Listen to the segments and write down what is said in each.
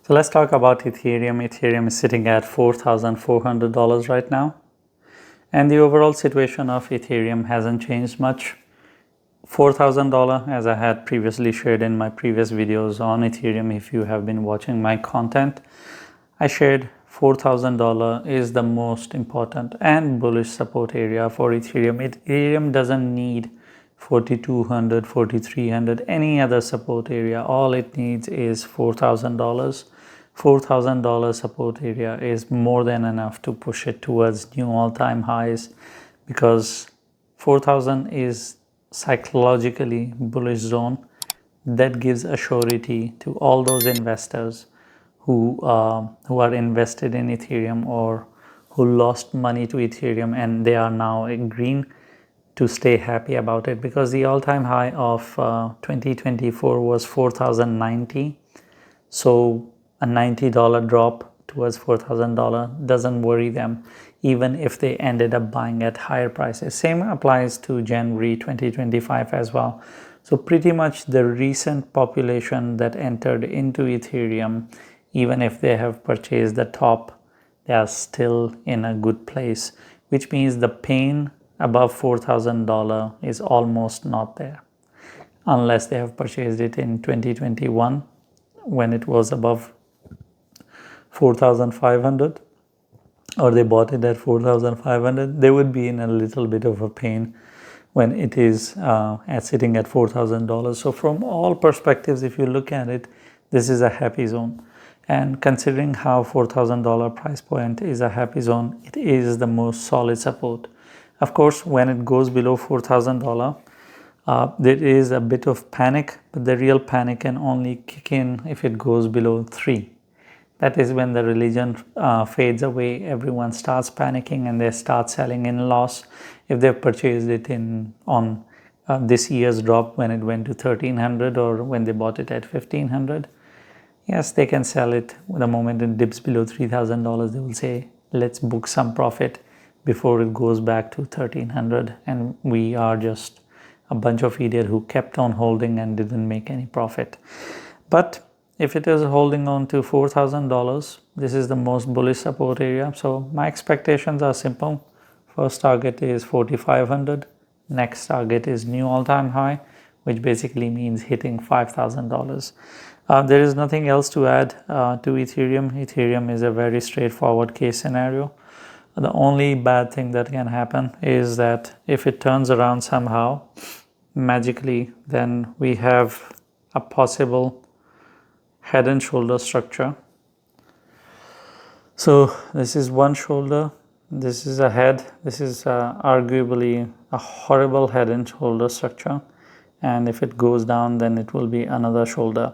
So let's talk about Ethereum. Ethereum is sitting at $4,400 right now. And the overall situation of Ethereum hasn't changed much. $4,000, as I had previously shared in my previous videos on Ethereum, if you have been watching my content, I shared $4,000 is the most important and bullish support area for Ethereum. Ethereum doesn't need 4,200, 4,300, any other support area. All it needs is $4,000. $4,000 support area is more than enough to push it towards new all-time highs, because 4,000 is psychologically bullish zone that gives a surety to all those investors who are invested in Ethereum or who lost money to Ethereum, and they are now agreeing to stay happy about it, because the all-time high of 2024 was 4,090. So a $90 drop towards $4,000 doesn't worry them, even if they ended up buying at higher prices. Same applies to January 2025 as well. So pretty much the recent population that entered into Ethereum, even if they have purchased the top, they are still in a good place, which means the pain above $4,000 is almost not there, unless they have purchased it in 2021 when it was above 4,500, or they bought it at 4,500. They would be in a little bit of a pain when it is sitting at $4,000. So from all perspectives, if you look at it, this is a happy zone. And considering how $4,000 price point is a happy zone, it is the most solid support. Of course, when it goes below $4,000, there is a bit of panic, but the real panic can only kick in if it goes below 3. That is when the religion fades away. Everyone starts panicking and they start selling in loss. If they've purchased it on this year's drop when it went to 1,300, or when they bought it at 1,500, yes, they can sell it. The moment it dips below $3,000, they will say, let's book some profit before it goes back to 1,300. And we are just a bunch of idiots who kept on holding and didn't make any profit. But if it is holding on to $4,000, this is the most bullish support area. So my expectations are simple. First target is 4,500. Next target is new all-time high, which basically means hitting $5,000. There is nothing else to add to Ethereum. Ethereum is a very straightforward case scenario. The only bad thing that can happen is that if it turns around somehow, magically, then we have a possible head and shoulder structure. So this is one shoulder, this is a head, this is arguably a horrible head and shoulder structure, and if it goes down, then it will be another shoulder.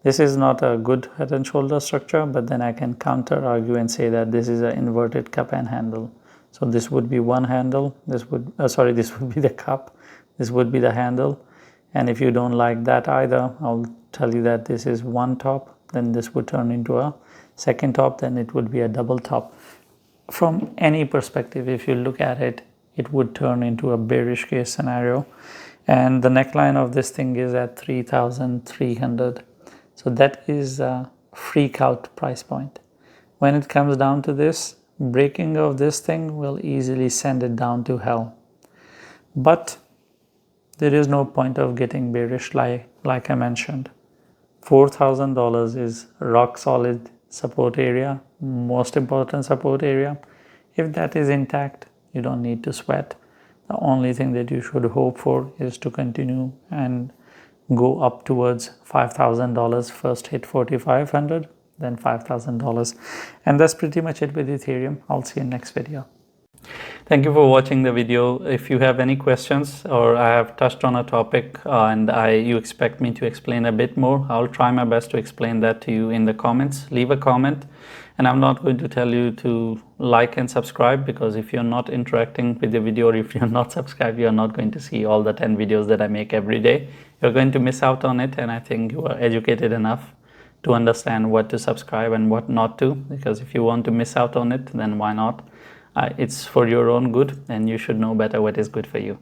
This is not a good head and shoulder structure, but then I can counter argue and say that this is an inverted cup and handle. So this would be one handle, this would be the cup, this would be the handle. And if you don't like that either, I'll tell you that this is one top, then this would turn into a second top, then it would be a double top. From any perspective, if you look at it, it would turn into a bearish case scenario. And the neckline of this thing is at 3,300. So that is a freak out price point. When it comes down to this, breaking of this thing will easily send it down to hell. But there is no point of getting bearish like I mentioned. $4,000 is rock solid support area, most important support area. If that is intact, you don't need to sweat. The only thing that you should hope for is to continue and go up towards $5,000. First hit 4,500, then $5,000. And that's pretty much it with Ethereum. I'll see you in next video. Thank you for watching the video. If you have any questions, or I have touched on a topic and you expect me to explain a bit more, I'll try my best to explain that to you in the comments. Leave a comment, and I'm not going to tell you to like and subscribe, because if you're not interacting with the video, or if you're not subscribed, you're not going to see all the 10 videos that I make every day. You're going to miss out on it, and I think you are educated enough to understand what to subscribe and what not to, because if you want to miss out on it, then why not? It's for your own good, and you should know better what is good for you.